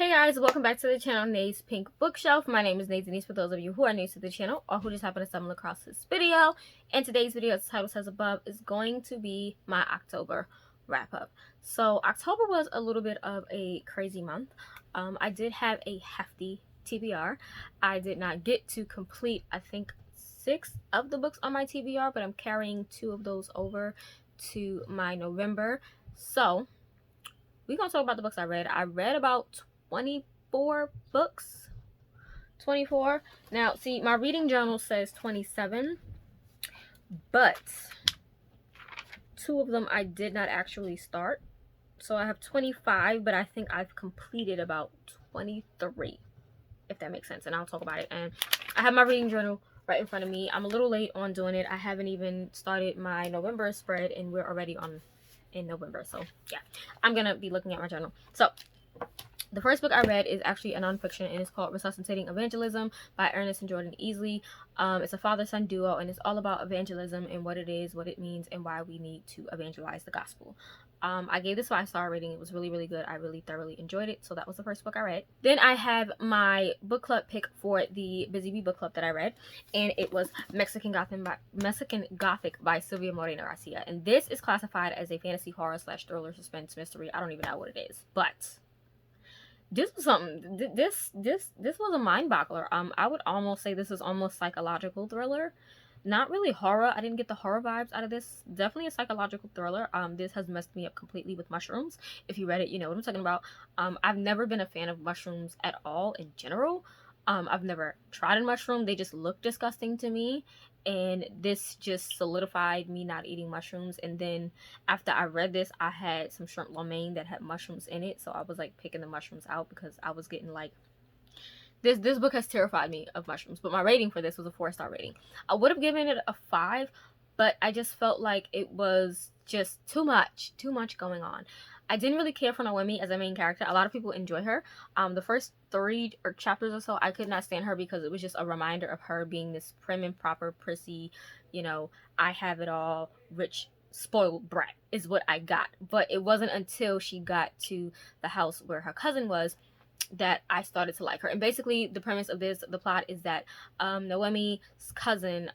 Hey guys, welcome back to the channel, Nate's Pink Bookshelf. My name is Nate Denise for those of you who are new to the channel or who just happen to stumble across this video. And today's video, as the title says above, is going to be my October wrap-up. So October was a little bit of a crazy month. I did have a hefty TBR. I did not get to complete, I think, 6 of the books on my TBR, but I'm carrying 2 of those over to my November. So we're gonna talk about the books I read. I read about 24 books. 24. Now, see, my reading journal says 27, but 2 of them I did not actually start. So I have 25, but I think I've completed about 23, if that makes sense. And I'll talk about it. And I have my reading journal right in front of me. I'm a little late on doing it. I haven't even started my November spread, and we're already in November. So yeah, I'm gonna be looking at my journal. So the first book I read is actually a nonfiction, and it's called Resuscitating Evangelism by Ernest and Jordan Easley. It's a father-son duo, and it's all about evangelism and what it is, what it means, and why we need to evangelize the gospel. I gave this 5-star rating. It was really, really good. I really thoroughly enjoyed it. So that was the first book I read. Then I have my book club pick for the Busy Bee book club that I read, and it was Mexican Gothic by Silvia Moreno-Garcia. And this is classified as a fantasy horror / thriller suspense mystery. I don't even know what it is, but this was something. This was a mind boggler. I would almost say this is almost psychological thriller, not really horror. I didn't get the horror vibes out of this. Definitely a psychological thriller. This has messed me up completely with mushrooms. If you read it, you know what I'm talking about. I've never been a fan of mushrooms at all in general. I've never tried a mushroom. They just look disgusting to me. And this just solidified me not eating mushrooms. And then after I read this, I had some shrimp lo mein that had mushrooms in it. So I was like picking the mushrooms out because I was getting like, this book has terrified me of mushrooms. But my rating for this was a 4-star rating. I would have given it a 5, but I just felt like it was just too much going on. I didn't really care for Noemi as a main character. A lot of people enjoy her. The first 3 chapters or so, I could not stand her because it was just a reminder of her being this prim and proper, prissy, you know, I have it all, rich, spoiled brat is what I got. But it wasn't until she got to the house where her cousin was that I started to like her. And basically the premise of this, the plot is that Noemi's cousin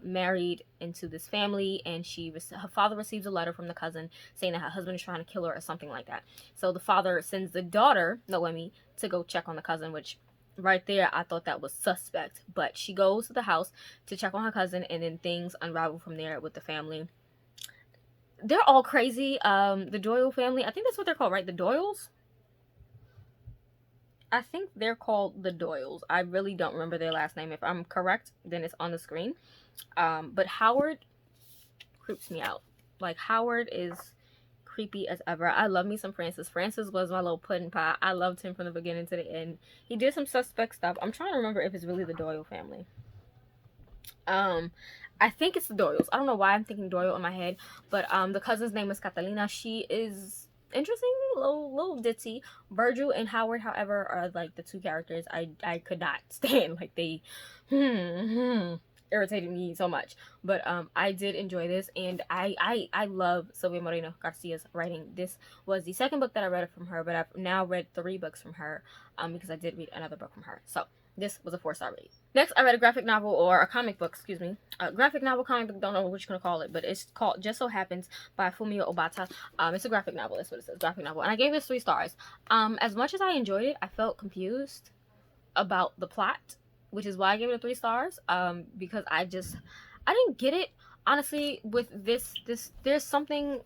married into this family, and her father receives a letter from the cousin saying that her husband is trying to kill her or something like that. So the father sends the daughter, Noemi, to go check on the cousin, which right there I thought that was suspect. But she goes to the house to check on her cousin, and then things unravel from there with the family. They're all crazy. The Doyle family, I think that's what they're called, right? The Doyles? I think they're called the Doyles. I really don't remember their last name. If I'm correct, then it's on the screen. But Howard creeps me out. Like, Howard is creepy as ever. I love me some Francis. Francis was my little pudding pie. I loved him from the beginning to the end. He did some suspect stuff. I'm trying to remember if it's really the Doyle family. I think it's the Doyles. I don't know why I'm thinking Doyle in my head. But the cousin's name is Catalina. She is interesting, little ditzy. Virgil and Howard, however, are like the 2 characters I could not stand. Like, they irritated me so much. But I did enjoy this, and I love Silvia Moreno-Garcia's writing. This was the 2nd book that I read from her, but I've now read 3 books from her because I did read another book from her. So this was a 4-star rating. Next, I read a graphic novel, or a comic book, excuse me. A graphic novel, comic book, don't know what you're going to call it, but it's called Just So Happens by Fumio Obata. It's a graphic novel, that's what it says, graphic novel. And I gave this 3 stars. As much as I enjoyed it, I felt confused about the plot, which is why I gave it a 3 stars, because I didn't get it. Honestly, with this, there's something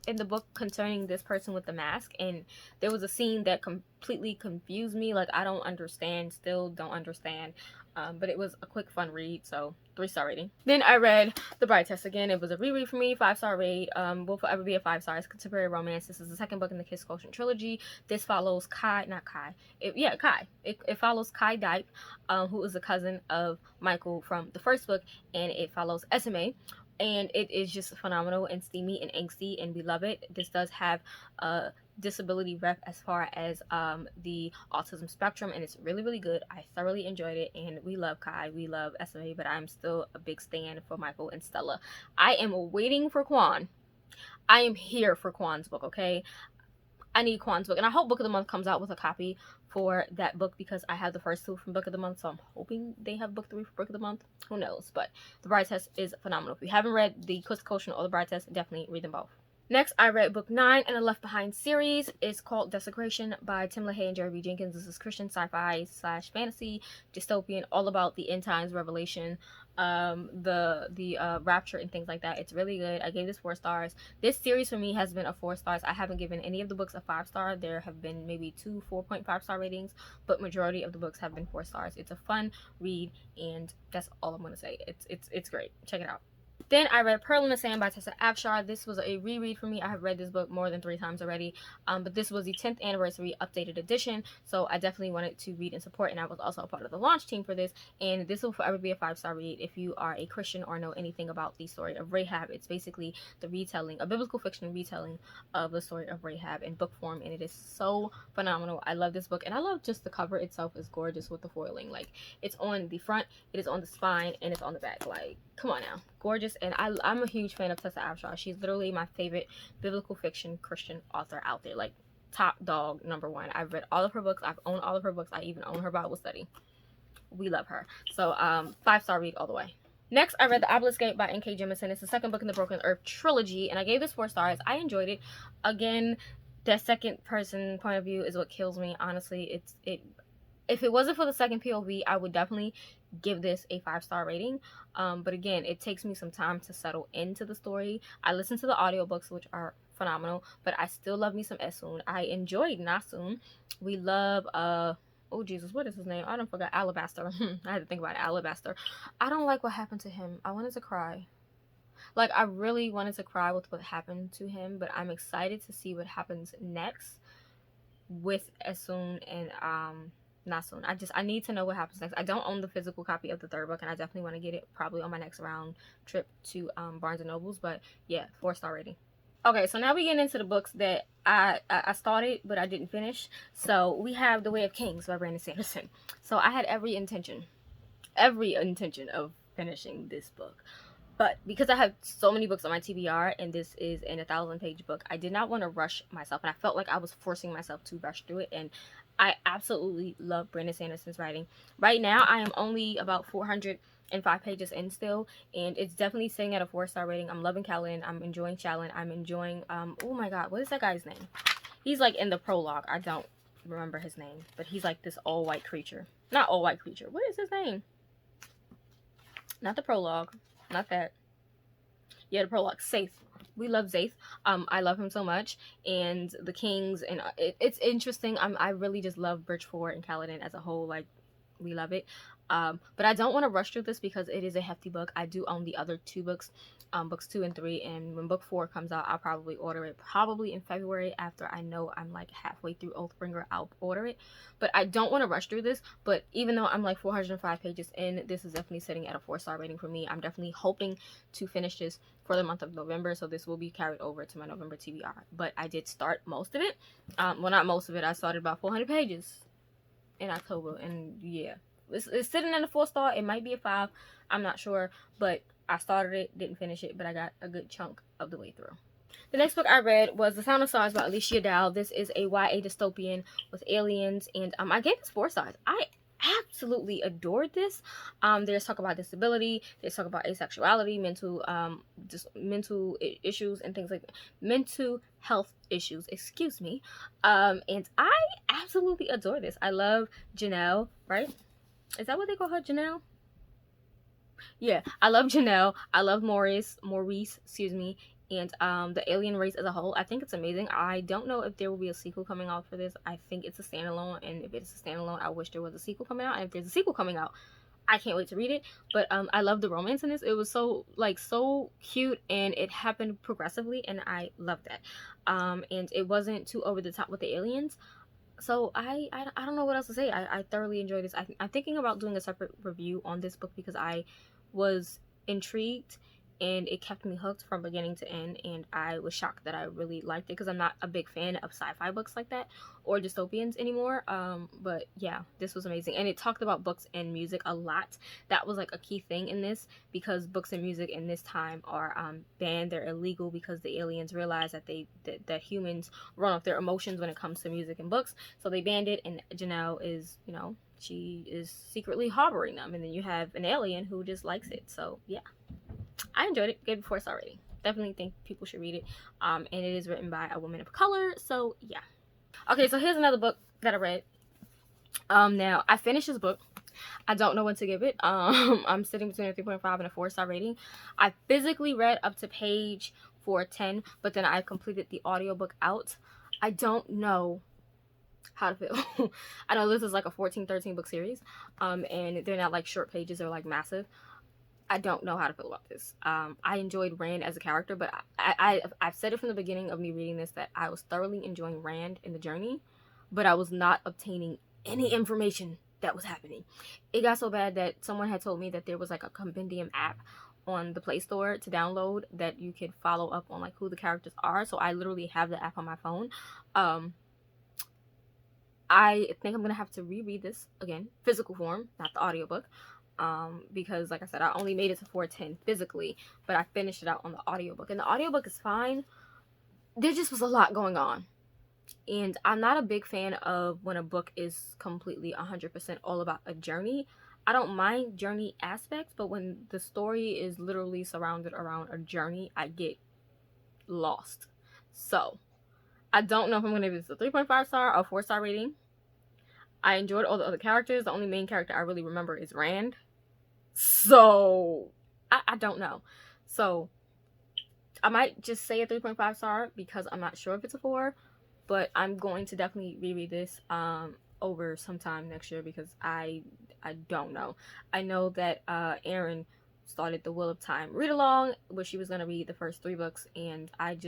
in the book concerning this person with the mask, and there was a scene that completely confused me. Like, I still don't understand. But it was a quick, fun read, so 3-star rating. Then I read The Bride Test again. It was a reread for me, 5-star rate. Will forever be a 5 stars. It's contemporary romance. This is the 2nd book in the Kiss Quotient trilogy. This follows Kai. It follows Kai Dyke, who is the cousin of Michael from the 1st book, and it follows Esme. And it is just phenomenal and steamy and angsty, and we love it. This does have a disability rep as far as the autism spectrum, and it's really, really good. I thoroughly enjoyed it, and we love Kai, we love SMA, but I'm still a big stan for Michael and Stella. I am waiting for Quan. I am here for Quan's book, okay? I need Kwan's book, and I hope Book of the Month comes out with a copy for that book because I have the first 2 from Book of the Month, so I'm hoping they have book 3 for Book of the Month. Who knows? But The Bride Test is phenomenal. If you haven't read the Twisted Quotient or The Bride Test, definitely read them both. Next, I read book 9 in the Left Behind series. It's called Desecration by Tim LaHaye and Jeremy Jenkins. This is Christian sci-fi / fantasy dystopian, all about the end times revelation, the rapture and things like that. It's really good. I gave this 4 stars. This series for me has been a 4 stars. I haven't given any of the books a 5 star. There have been maybe 2 4.5 star ratings, but majority of the books have been 4 stars. It's a fun read, and that's all I'm gonna say. It's great. Check it out. Then I read Pearl in the Sand by Tessa Afshar. This was a reread for me. I have read this book more than 3 times already, but this was the 10th anniversary updated edition, so I definitely wanted to read and support, and I was also a part of the launch team for this, and this will forever be a 5-star read if you are a Christian or know anything about the story of Rahab. It's basically the retelling, a biblical fiction retelling of the story of Rahab in book form, and it is so phenomenal. I love this book, and I love just the cover itself is gorgeous with the foiling. Like, it's on the front, it is on the spine, and it's on the back. Like, come on now, gorgeous. And I'm a huge fan of Tessa Afshar. She's literally my favorite biblical fiction Christian author out there, like top dog #1. I've read all of her books. I've owned all of her books. I even own her Bible study. We love her. So 5-star read all the way. Next, I read The Obelisk by N.K. Jemisin. It's the second book in the Broken Earth trilogy, and I gave this 4 stars. I enjoyed it. Again, that second person point of view is what kills me. Honestly, if it wasn't for the second POV, I would definitely give this a 5-star rating. But again, it takes me some time to settle into the story. I listened to the audiobooks, which are phenomenal, but I still love me some Esun. I enjoyed Nasun. We love oh Jesus, what is his name? I don't forgot. Alabaster. I had to think about it. Alabaster. I don't like what happened to him. I wanted to cry. Like, I really wanted to cry with what happened to him, but I'm excited to see what happens next with Esun and Nasun. I need to know what happens next. I don't own the physical copy of the 3rd book, and I definitely want to get it probably on my next round trip to Barnes and Nobles. But yeah, 4-star rating. Okay, so now we get into the books that I started but I didn't finish. So we have The Way of Kings by Brandon Sanderson. So I had every intention of finishing this book, but because I have so many books on my TBR and this is an 1,000-page book, I did not want to rush myself, and I felt like I was forcing myself to rush through it. And I absolutely love Brandon Sanderson's writing. Right now, I am only about 405 pages in still, and it's definitely sitting at a 4-star rating. I'm loving Helen. I'm enjoying Shalyn. I'm enjoying, oh my god, what is that guy's name? He's like in the prologue. I don't remember his name, but he's like this all-white creature. Not all-white creature. What is his name? Not the prologue. Not that. Yeah, the prologue. Safe. We love Zaith. I love him so much, and the Kings, and it's interesting. I really just love Bridgeford and Kaladin as a whole. Like, we love it. But I don't want to rush through this because it is a hefty book. I do own the other 2 books, books 2 and 3, and when book 4 comes out, I'll probably order it probably in February after I know I'm like halfway through Oathbringer. I'll order it, but I don't want to rush through this. But even though I'm like 405 pages in, this is definitely sitting at a 4-star rating for me. I'm definitely hoping to finish this for the month of November, so this will be carried over to my November TBR. But I did start most of it. Well, not most of it. I started about 400 pages in October, and yeah, it's sitting in a 4-star. It might be a 5. I'm not sure, but I started it, didn't finish it, but I got a good chunk of the way through. The next book I read was The Sound of Stars by Alechia Dow. This is a YA dystopian with aliens, and I gave this 4 stars. I absolutely adored this. There's talk about disability, there's talk about asexuality, mental issues and things like that. Mental health issues, excuse me. And I absolutely adore this. I love Janelle, right? Is that what they call her, Janelle? Yeah, I love Janelle. I love Maurice, excuse me, and the alien race as a whole. I think it's amazing. I don't know if there will be a sequel coming out for this. I think it's a standalone, and if it's a standalone, I wish there was a sequel coming out. And if there's a sequel coming out, I can't wait to read it. But I love the romance in this. It was so cute, and it happened progressively, and I loved that. And it wasn't too over the top with the aliens. So I don't know what else to say. I thoroughly enjoyed this. I'm thinking about doing a separate review on this book because I was intrigued and it kept me hooked from beginning to end, and I was shocked that I really liked it, because I'm not a big fan of sci-fi books like that or dystopians anymore. But yeah, this was amazing, and it talked about books and music a lot. That was like a key thing in this, because books and music in this time are banned. They're illegal because the aliens realize that that humans run off their emotions when it comes to music and books, so they banned it. And Janelle is, you know, she is secretly harboring them, and then you have an alien who just likes it. So yeah, I enjoyed it. Gave it 4-star rating. Definitely think people should read it. And it is written by a woman of color. So yeah. Okay, so here's another book that I read. Now I finished this book. I don't know what to give it. I'm sitting between a 3.5 and a 4-star rating. I physically read up to page 410, but then I completed the audiobook out. I don't know how to feel. I know this is like a 13 book series. And they're not like short pages, they're like massive. I don't know how to feel about this. I enjoyed Rand as a character, but I've said it from the beginning of me reading this that I was thoroughly enjoying Rand in the journey, but I was not obtaining any information that was happening. It got so bad that someone had told me that there was like a compendium app on the Play Store to download that you could follow up on like who the characters are. So I literally have the app on my phone. I think I'm gonna have to reread this again, physical form, not the audiobook. Because like I said, I only made it to 410 physically, but I finished it out on the audiobook, and the audiobook is fine. There just was a lot going on, and I'm not a big fan of when a book is completely 100% all about a journey. I don't mind journey aspects, but when the story is literally surrounded around a journey, I get lost. So I don't know if I'm gonna give this a 3.5 star or 4-star rating. I enjoyed all the other characters. The only main character I really remember is Rand. So I don't know. So I might just say a 3.5 star because I'm not sure if it's a 4, but I'm going to definitely reread this over sometime next year, because I don't know. I know that Erin started the Wheel of Time read along where she was gonna read the first 3 books, and I'm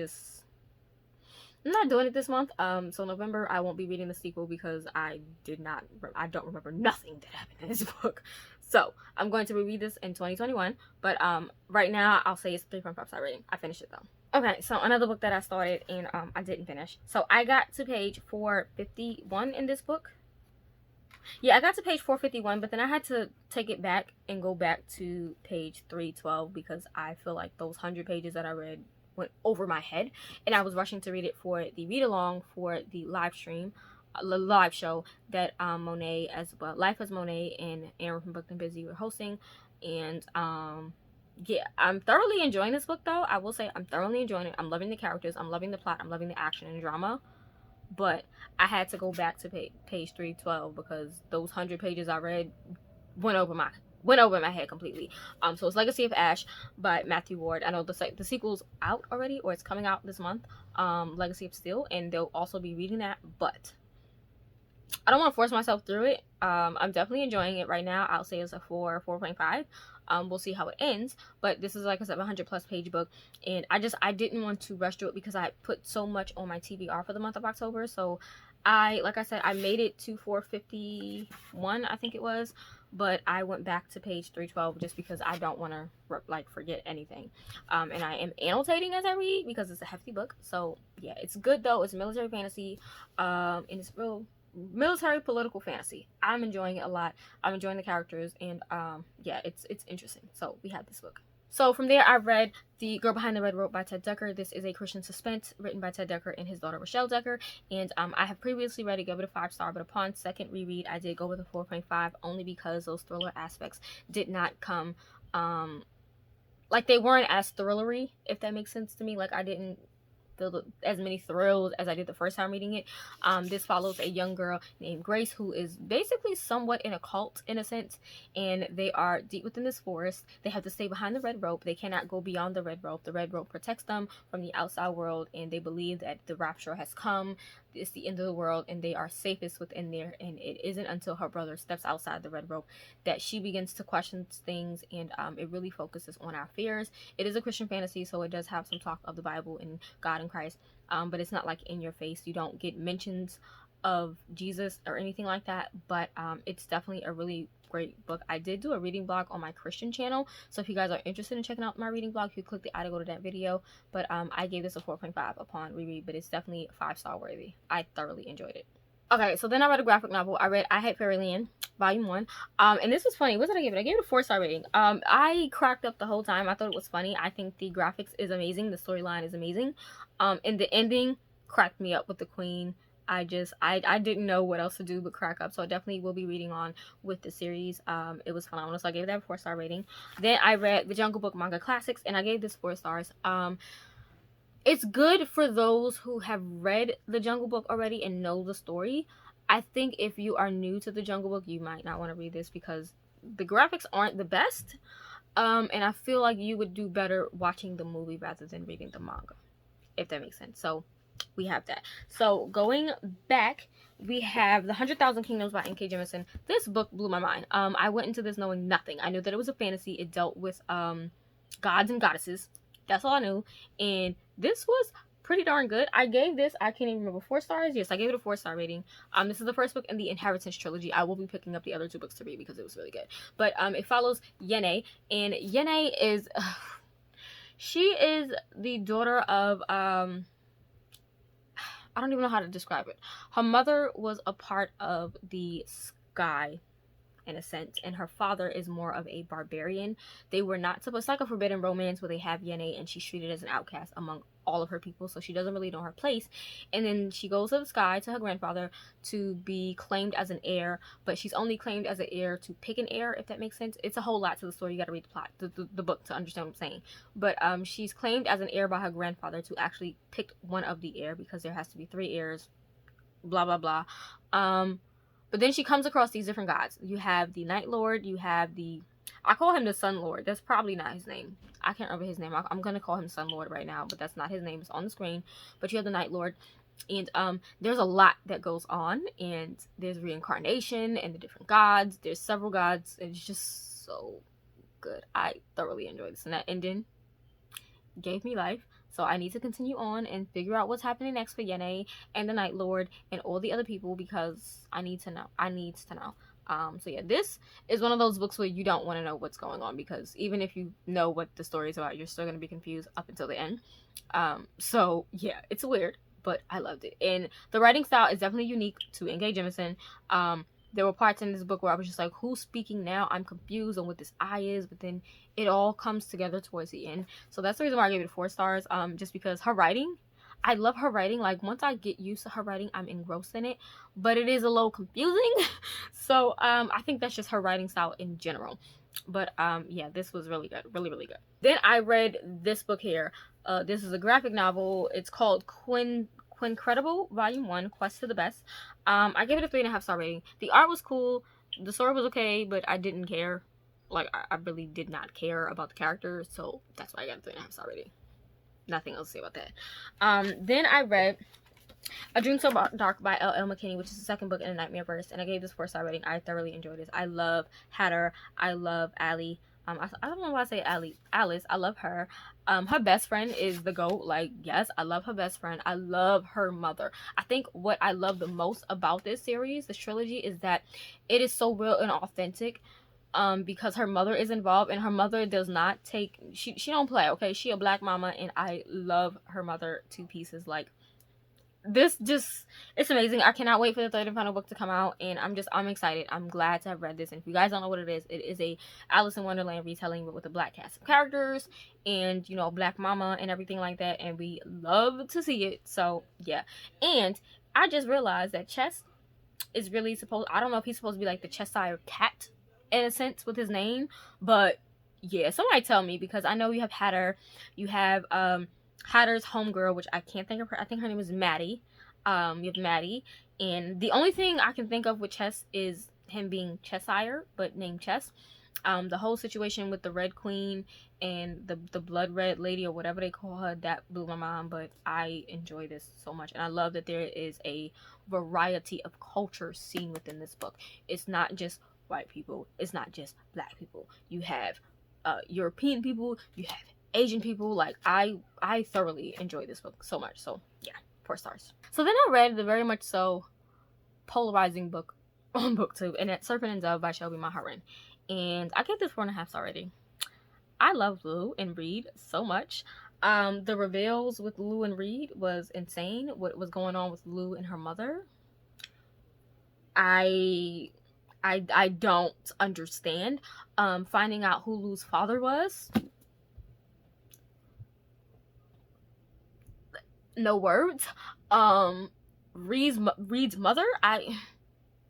not doing it this month. So November I won't be reading the sequel because I don't remember nothing that happened in this book. So I'm going to reread this in 2021. But right now I'll say it's a 3.5 star rating. I finished it though. Okay, so another book that I started and I didn't finish. So I got to page 451 in this book. Yeah, I got to page 451, but then I had to take it back and go back to page 312 because I feel like those 100 pages that I read went over my head, and I was rushing to read it for the read along for the live stream, the live show that Monet as well, Life as Monet and Aaron from Booked and Busy were hosting. And yeah, I'm thoroughly enjoying this book though. I will say I'm thoroughly enjoying it. I'm loving the characters, I'm loving the plot, I'm loving the action and drama, but I had to go back to page 312 because those 100 pages I read went over my head completely. So it's Legacy of Ash by Matthew Ward. I know the sequel's out already, or it's coming out this month. Legacy of Steel, and they'll also be reading that, but I don't want to force myself through it. I'm definitely enjoying it right now. I'll say it's a 4.5. We'll see how it ends, but this is, like I said, a 100+ page book, and I didn't want to rush through it because I put so much on my TBR for the month of October. So like I said, I made it to 451, I think it was, but I went back to page 312 just because I don't want to like forget anything. And I am annotating as I read because it's a hefty book. So yeah, it's good though. It's military fantasy, and it's real military political fantasy. I'm enjoying it a lot. I'm enjoying the characters, and yeah, it's interesting. So we have this book. So from there, I read The Girl Behind the Red Rope by Ted Dekker. This is a Christian suspense written by Ted Dekker and his daughter Rachelle Dekker. And I have previously read it, gave it a 5-star, but upon second reread, I did go with a 4.5 only because those thriller aspects did not come, like they weren't as thrillery, if that makes sense to me. Like I didn't feel as many thrills as I did the first time reading it. This follows a young girl named Grace who is basically somewhat in a cult in a sense, and they are deep within this forest. They have to stay behind the red rope. They cannot go beyond the red rope. The red rope protects them from the outside world, and they believe that the rapture has come. It's the end of the world, and they are safest within there. And it isn't until her brother steps outside the red rope that she begins to question things, and it really focuses on our fears. It is a Christian fantasy, so it does have some talk of the Bible and God and Christ, but it's not like in your face. You don't get mentions of Jesus or anything like that, but it's definitely a really great book. I did do a reading blog on my Christian channel, so if you guys are interested in checking out my reading blog, you click the I to go to that video. But I gave this a 4.5 upon reread, but it's definitely 5-star worthy. I thoroughly enjoyed it. Okay, so then I read a graphic novel. I read I Hate Fairyland, Volume 1. And this was funny. What did I give it? I gave it a 4-star rating. I cracked up the whole time. I thought it was funny. I think the graphics is amazing. The storyline is amazing. And the ending cracked me up with the queen. I didn't know what else to do but crack up. So I definitely will be reading on with the series. It was phenomenal. So I gave that a 4-star rating. Then I read the Jungle Book Manga Classics, and I gave this 4 stars. It's good for those who have read the Jungle Book already and know the story. I think if you are new to the Jungle Book, you might not want to read this because the graphics aren't the best. And I feel like you would do better watching the movie rather than reading the manga, if that makes sense. So we have that. So going back, we have The 100,000 Kingdoms by N.K. Jemisin. This book blew my mind. I went into this knowing nothing. I knew that it was a fantasy. It dealt with gods and goddesses. That's all I knew. And this was pretty darn good. I gave this, I can't even remember, 4 stars. Yes, I gave it a 4-star rating. This is the first book in the Inheritance trilogy. I will be picking up the other 2 books to read because it was really good. But it follows Yene, and Yene is she is the daughter of I don't even know how to describe it. Her mother was a part of the sky, in a sense, and her father is more of a barbarian. They were not supposed, it's like a forbidden romance where they have Yene and she's treated as an outcast among all of her people, so she doesn't really know her place. And then she goes to the sky to her grandfather to be claimed as an heir, but she's only claimed as an heir to pick an heir, if that makes sense. It's a whole lot to the story. You gotta read the plot, the book to understand what I'm saying. But she's claimed as an heir by her grandfather to actually pick one of the heir because there has to be 3 heirs, blah blah blah. But then she comes across these different gods. You have the Night Lord, you have the, I call him the Sun Lord. That's probably not his name. I can't remember his name. I'm going to call him Sun Lord right now, but that's not his name. It's on the screen. But you have the Night Lord. And there's a lot that goes on. And there's reincarnation and the different gods. There's several gods. It's just so good. I thoroughly enjoyed this. And that ending gave me life. So I need to continue on and figure out what's happening next for Yene and the Night Lord and all the other people because I need to know. I need to know. So yeah, this is one of those books where you don't want to know what's going on because even if you know what the story is about, you're still going to be confused up until the end. So yeah, it's weird, but I loved it. And the writing style is definitely unique to N.K. Jemisin. There were parts in this book where I was just like, who's speaking now? I'm confused on what this I is, but then it all comes together towards the end. So that's the reason why I gave it 4 stars. Just because her writing, I love her writing. Like, once I get used to her writing, I'm engrossed in it. But it is a little confusing. So, I think that's just her writing style in general. But, yeah, this was really good. Really, really good. Then I read this book here. This is a graphic novel. It's called Quincredible, Volume 1, Quest to the Best. I gave it a 3.5-star rating. The art was cool. The story was okay, but I didn't care. Like, I really did not care about the characters, so that's why I got a 3.5-star rating. Nothing else to say about that. Then I read A Dream So Dark by L.L. McKinney, which is the second book in the Nightmare verse, and I gave this 4-star rating. I thoroughly enjoyed this. I love Hatter. I love Allie. I don't know why I say Alice. I love her. Her best friend is the GOAT. Like, yes, I love her best friend. I love her mother. I think what I love the most about this series, this trilogy, is that it is so real and authentic. Because her mother is involved, and her mother does not take, she don't play, okay? She a black mama, and I love her mother to pieces. Like, this just, it's amazing. I cannot wait for the 3rd and final book to come out, and I'm excited. I'm glad to have read this. And if you guys don't know what it is a Alice in Wonderland retelling, but with a black cast of characters, and, you know, black mama and everything like that, and we love to see it. So yeah. And I just realized that Chess is really supposed, I don't know if he's supposed to be like the Cheshire Cat in a sense with his name, but yeah, somebody tell me, because I know you have Hatter, you have Hatter's homegirl, which I can't think of her, I think her name is Maddie. You have Maddie, and the only thing I can think of with Chess is him being Cheshire but named Chess. The whole situation with the Red Queen and the Blood Red Lady, or whatever they call her, that blew my mind. But I enjoy this so much, and I love that there is a variety of cultures seen within this book. It's not just white people, it's not just black people. You have European people, you have Asian people. Like, I thoroughly enjoy this book so much. So yeah, 4 stars. So then I read the very much so polarizing book on booktube, and that's Serpent and Dove by Shelby Mahurin. And I gave this 4.5 rating. I love Lou and Reed so much. The reveals with Lou and Reed was insane. What was going on with Lou and her mother, I don't understand. Finding out who Lou's father was, no words. Reed's mother,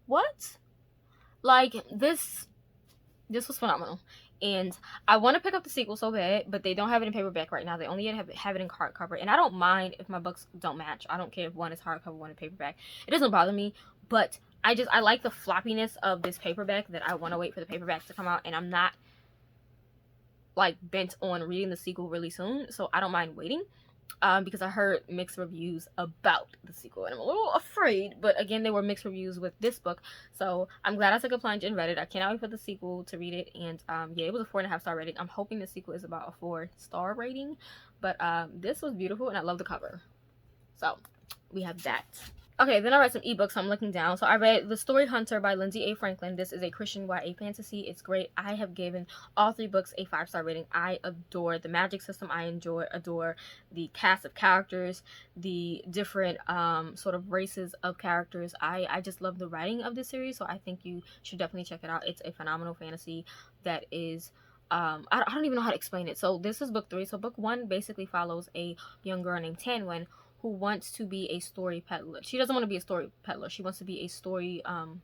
what? Like, this was phenomenal. And I want to pick up the sequel so bad, but they don't have it in paperback right now. They only have it in hardcover. And I don't mind if my books don't match. I don't care if one is hardcover, one is paperback. It doesn't bother me, but I like the floppiness of this paperback, that I want to wait for the paperback to come out, and I'm not like bent on reading the sequel really soon, so I don't mind waiting. Because I heard mixed reviews about the sequel, and I'm a little afraid, but again, they were mixed reviews with this book, so I'm glad I took a plunge and read it. I cannot wait for the sequel to read it. And yeah, it was a 4.5 rating. I'm hoping the sequel is about a 4 rating, but this was beautiful, and I love the cover, so we have that. Okay, then I read some ebooks, so I'm looking down. So I read The Story Hunter by Lindsay A. Franklin. This is a Christian YA fantasy. It's great. I have given all 3 books a 5-star rating. I adore the magic system. I adore the cast of characters, the different sort of races of characters. I just love the writing of this series, so I think you should definitely check it out. It's a phenomenal fantasy that is... I don't even know how to explain it. So this is book 3. So book 1 basically follows a young girl named Tanwen, who wants to be a story peddler. She doesn't want to be a story peddler. She wants to be a story,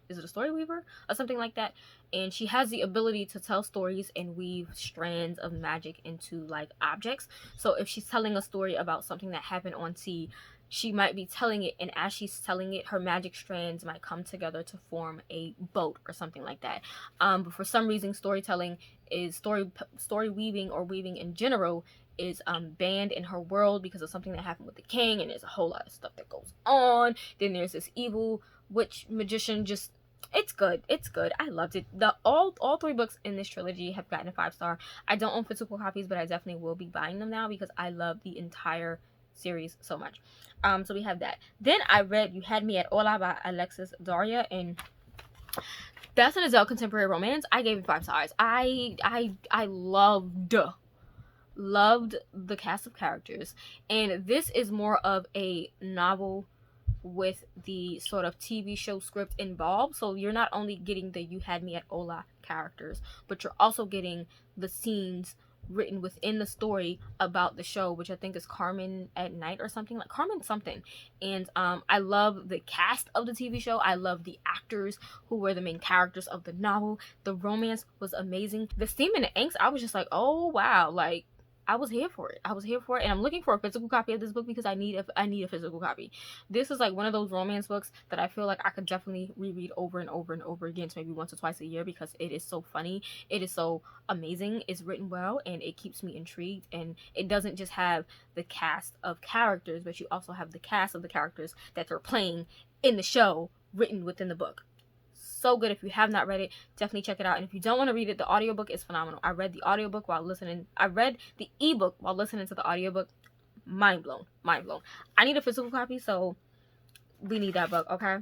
is it a story weaver? Or something like that. And she has the ability to tell stories and weave strands of magic into, like, objects. So if she's telling a story about something that happened on sea, she might be telling it, and as she's telling it, her magic strands might come together to form a boat or something like that. But for some reason, storytelling is story weaving, or weaving in general, is banned in her world because of something that happened with the king, and there's a whole lot of stuff that goes on. Then there's this evil witch magician. Just, it's good. I loved it. All 3 books in this trilogy have gotten a 5-star. I don't own physical copies, but I definitely will be buying them now because I love the entire series so much. So we have that. Then I read You Had Me At Ola by Alexis Daria, and that's an adult contemporary romance. I gave it 5 stars. I loved the cast of characters, and this is more of a novel with the sort of TV show script involved. So you're not only getting the You Had Me At Ola characters, but you're also getting the scenes written within the story about the show, which I think is Carmen at Night or something, like Carmen something. And I love the cast of the TV show. I love the actors who were the main characters of the novel. The romance was amazing. The steam and the angst, I was just like, oh wow, like I was here for it, and I'm looking for a physical copy of this book because I need a physical copy. This is like one of those romance books that I feel like I could definitely reread over and over and over again, so maybe once or twice a year, because it is so funny, it is so amazing, it's written well, and it keeps me intrigued. And it doesn't just have the cast of characters, but you also have the cast of the characters that they're playing in the show written within the book. So good. If you have not read it, definitely check it out. And if you don't want to read it, the audiobook is phenomenal. I read the audiobook while listening. I read the ebook while listening to the audiobook. Mind blown. I need a physical copy, so we need that book, okay?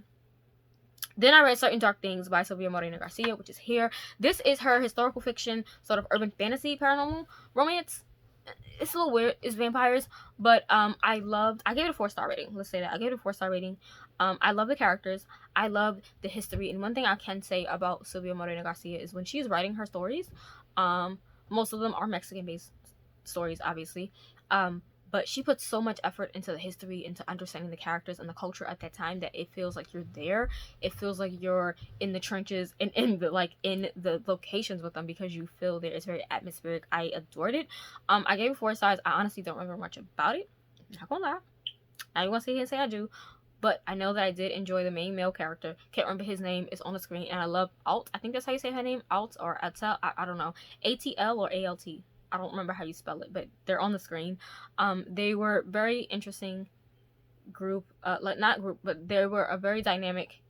Then I read Certain Dark Things by Silvia Moreno-Garcia, which is here. This is her historical fiction, sort of urban fantasy paranormal romance. It's a little weird. It's vampires, but I gave it a 4-star rating. Let's say that I gave it a 4-star rating. I love the characters. I love the history. And one thing I can say about Silvia Moreno-Garcia is when she's writing her stories, most of them are Mexican-based stories, obviously. But she puts so much effort into the history, into understanding the characters and the culture at that time, that it feels like you're there. It feels like you're in the trenches and in the locations with them, because you feel there. It's very atmospheric. I adored it. I gave it 4 stars. I honestly don't remember much about it. Not gonna lie. I don't want to sit here and say I do. But I know that I did enjoy the main male character. Can't remember his name. It's on the screen. And I love Alt. I think that's how you say her name. Alt or Atel. I don't know. ATL or ALT. I don't remember how you spell it, but they're on the screen. They were very interesting group. Not group, but they were a very dynamic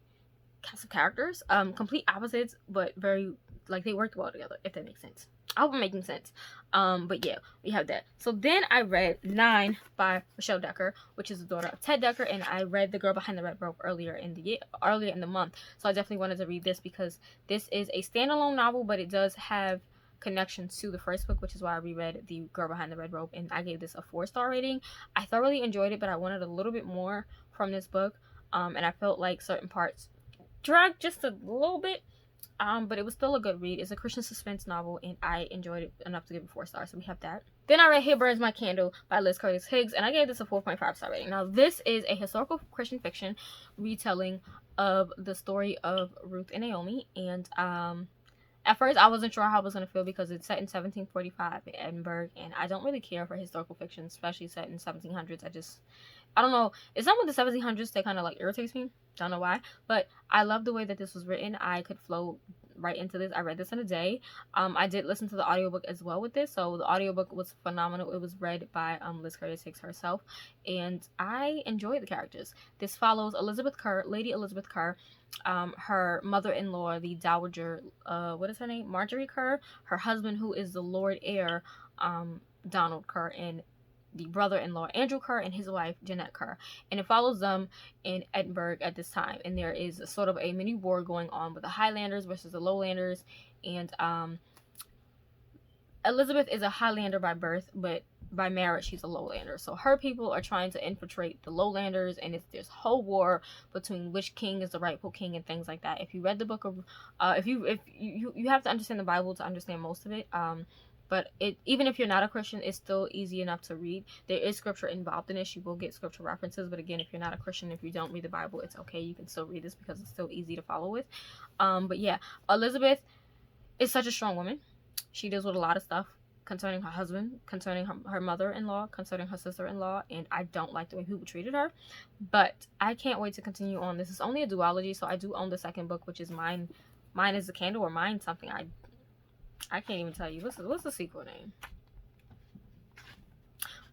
cast of characters. Complete opposites, but very, like, they worked well together, if that makes sense. I hope I'm making sense. But yeah, we have that. So then I read 9 by Rachelle Dekker, which is the daughter of Ted Dekker, and I read The Girl Behind the Red Robe earlier in the month. So I definitely wanted to read this because this is a standalone novel, but it does have connections to the first book, which is why I reread The Girl Behind the Red Robe, and I gave this a 4-star rating. I thoroughly enjoyed it, but I wanted a little bit more from this book, and I felt like certain parts dragged just a little bit. But it was still a good read. It's a Christian suspense novel, and I enjoyed it enough to give it 4 stars, so we have that. Then I read Here Burns My Candle by Liz Curtis Higgs, and I gave this a 4.5 star rating. Now, this is a historical Christian fiction retelling of the story of Ruth and Naomi, and at first I wasn't sure how I was going to feel because it's set in 1745 in Edinburgh, and I don't really care for historical fiction, especially set in 1700s. I don't know. It's not with the 1700s that kind of like irritates me. Don't know why. But I love the way that this was written. I could flow right into this. I read this in a day. I did listen to the audiobook as well with this. So the audiobook was phenomenal. It was read by Liz Curtis Higgs herself. And I enjoyed the characters. This follows Elizabeth Kerr, Lady Elizabeth Kerr, her mother-in-law, the Dowager, what is her name? Marjorie Kerr. Her husband, who is the Lord Heir, Donald Kerr, and the brother-in-law Andrew Kerr and his wife Jeanette Kerr, and it follows them in Edinburgh at this time, and there is sort of a mini war going on with the Highlanders versus the Lowlanders, and Elizabeth is a Highlander by birth, but by marriage she's a Lowlander, so her people are trying to infiltrate the Lowlanders, and it's this whole war between which king is the rightful king and things like that. If you read the book of if you have to understand the Bible to understand most of it, but even if you're not a Christian, it's still easy enough to read. There is scripture involved in this. You will get scripture references. But again, if you're not a Christian, if you don't read the Bible, it's okay. You can still read this because it's still easy to follow with. But yeah, Elizabeth is such a strong woman. She deals with a lot of stuff concerning her husband, concerning her mother-in-law, concerning her sister-in-law. And I don't like the way people treated her. But I can't wait to continue on. This is only a duology. So I do own the second book, which is Mine. Mine is the Candle, or Mine something. I can't even tell you. What's the sequel name?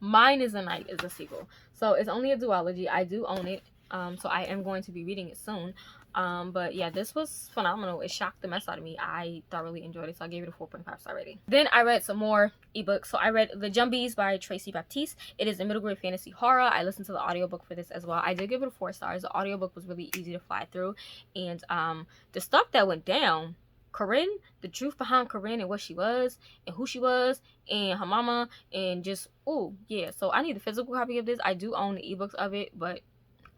Mine is a Night is the sequel. So it's only a duology. I do own it. So I am going to be reading it soon. But yeah, this was phenomenal. It shocked the mess out of me. I thoroughly enjoyed it. So I gave it a 4.5 star rating. Then I read some more ebooks. So I read The Jumbies by Tracy Baptiste. It is a middle grade fantasy horror. I listened to the audiobook for this as well. I did give it a 4 stars. The audiobook was really easy to fly through. And the stuff that went down, Corinne, the truth behind Corinne and what she was and who she was and her mama, and just, oh yeah. So I need a physical copy of this. I do own the ebooks of it, but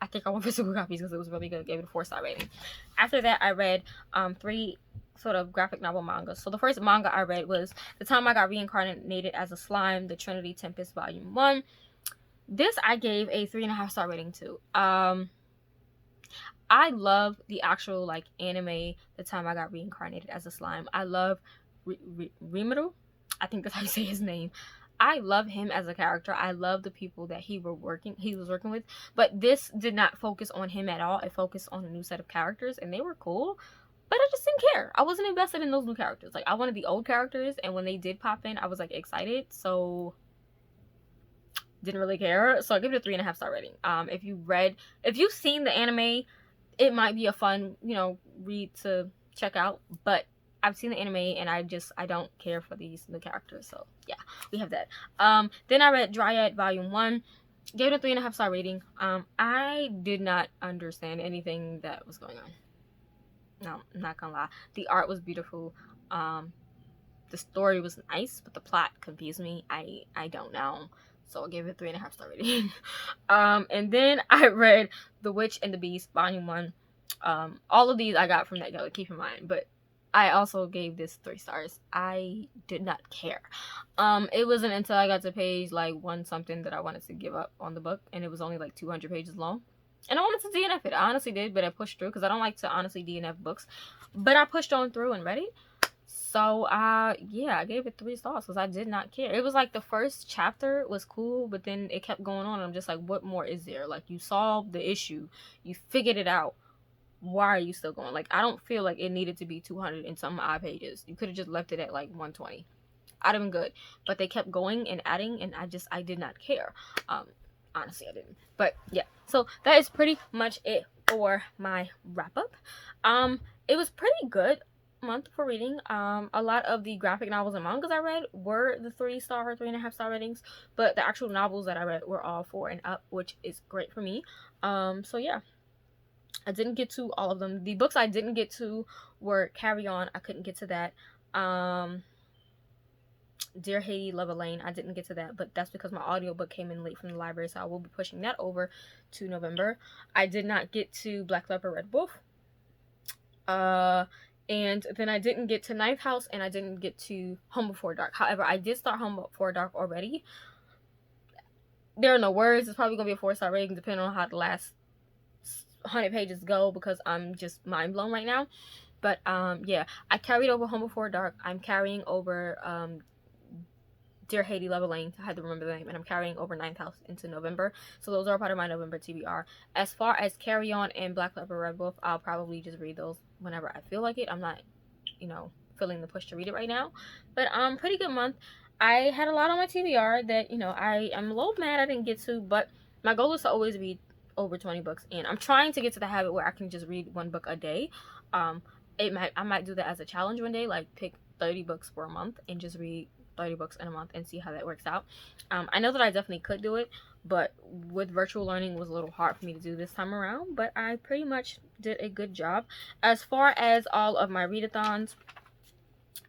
I think I want physical copies because it was really good. Gave it a 4 star rating. After that, I read 3 sort of graphic novel manga. So the first manga I read was The Time I Got Reincarnated as a Slime, the Trinity Tempest Volume 1. This I gave a 3.5 star rating to. I love the actual like anime The Time I Got Reincarnated as a Slime. I love Rimuru. I think that's how you say his name. I love him as a character. I love the people that he was working with. But this did not focus on him at all. It focused on a new set of characters, and they were cool. But I just didn't care. I wasn't invested in those new characters. Like, I wanted the old characters, and when they did pop in, I was like excited. So didn't really care. So I give it a 3.5 star rating. If you've seen the anime, it might be a fun, read to check out, but I've seen the anime and I don't care for these new characters. So yeah, we have that. Then I read Dryad Volume 1, gave it a 3.5 star rating. I did not understand anything that was going on. No, I'm not gonna lie. The art was beautiful. The story was nice, but the plot confused me. I don't know. So I gave it a 3.5 star rating. And then I read The Witch and the Beast, Volume 1. All of these I got from that gallery, keep in mind. But I also gave this 3 stars. I did not care. It wasn't until I got to page like 1 something that I wanted to give up on the book. And it was only like 200 pages long. And I wanted to DNF it. I honestly did, but I pushed through because I don't like to honestly DNF books. But I pushed on through and read it. So, yeah, I gave it 3 stars because I did not care. It was like the first chapter was cool, but then it kept going on. I'm just like, what more is there? Like, you solved the issue. You figured it out. Why are you still going? Like, I don't feel like it needed to be 200 and some odd pages. You could have just left it at like 120. I'd have been good. But they kept going and adding, and I did not care. Honestly, I didn't. But, yeah. So, that is pretty much it for my wrap-up. It was pretty good. month for reading. A lot of the graphic novels and mangas I read were the 3-star, 3.5-star ratings, but the actual novels that I read were all 4 and up, which is great for me. So yeah, I didn't get to all of them. The books I didn't get to were Carry On. I couldn't get to that. Dear Haiti, Love Elaine, I didn't get to that, but that's because my audiobook came in late from the library, so I will be pushing that over to November. I did not get to Black Leopard, Red Wolf. And then I didn't get to Ninth House, and I didn't get to Home Before Dark. However, I did start Home Before Dark already. There are no words. It's probably going to be a 4-star rating depending on how the last 100 pages go, because I'm just mind blown right now. But yeah, I carried over Home Before Dark. I'm carrying over Dear Haiti, Love Elaine. I had to remember the name. And I'm carrying over Ninth House into November. So those are part of my November TBR. As far as Carry On and Black Leopard, Red Wolf, I'll probably just read those whenever I feel like it. I'm not, you know, feeling the push to read it right now. But pretty good month. I had a lot on my TBR that, you know, I am a little mad I didn't get to. But my goal is to always read over 20 books. And I'm trying to get to the habit where I can just read 1 book a day. I might do that as a challenge one day. Like pick 30 books for a month and just read 30 books in a month and see how that works out. I know that I definitely could do it, but with virtual learning, it was a little hard for me to do this time around, but I pretty much did a good job. As far as all of my readathons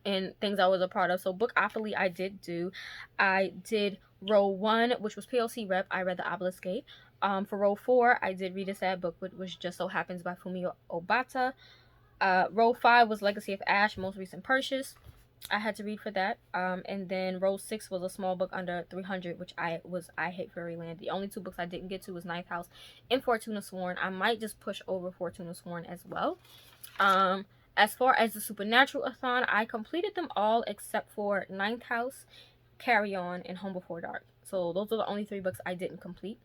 and things I was a part of, so Bookopoly I did do. I did row 1, which was PLC rep. I read the Obelisk Gate. For row 4, I did Read a Sad Book, which just so happens by Fumio Obata. Row 5 was Legacy of Ash, most recent purchase. I had to read for that. And then row 6 was a small book under 300, which I Hate Fairyland. The only 2 books I didn't get to was Ninth House and Fortuna Sworn. I might just push over Fortuna Sworn as well. As far as the Supernatural-a-thon, I completed them all except for Ninth House, Carry On, and Home Before Dark. So those are the only 3 books I didn't complete.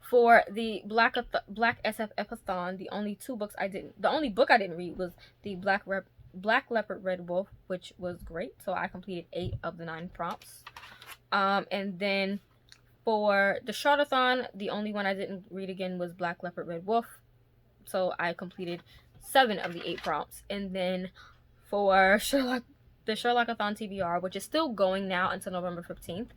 For the Black SFF-a-thon, the only book I didn't read was the Black Leopard, Red Wolf, which was great. So I completed 8 of the 9 prompts. And then for the Shortathon, the only one I didn't read again was Black Leopard, Red Wolf. So I completed 7 of the 8 prompts. And then for the Sherlock-a-thon TBR, which is still going now until November 15th,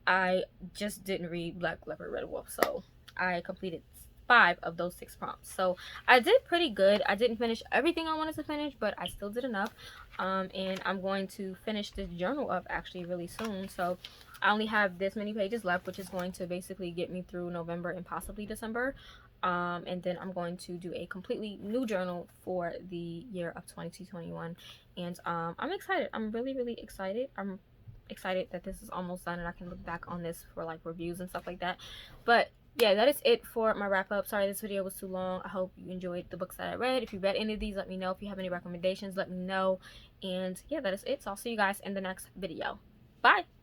I just didn't read Black Leopard, Red Wolf. So I completed 5 of those 6 prompts. So I did pretty good. I didn't finish everything I wanted to finish, but I still did enough. And I'm going to finish this journal up actually really soon. So I only have this many pages left, which is going to basically get me through November and possibly December. And then I'm going to do a completely new journal for the year of 2021. And I'm excited. I'm really, really excited. I'm excited that this is almost done and I can look back on this for like reviews and stuff like that. But yeah, that is it for my wrap up. Sorry this video was too long. I hope you enjoyed the books that I read. If you read any of these, let me know. If you have any recommendations, let me know. And yeah, that is it. So I'll see you guys in the next video. Bye.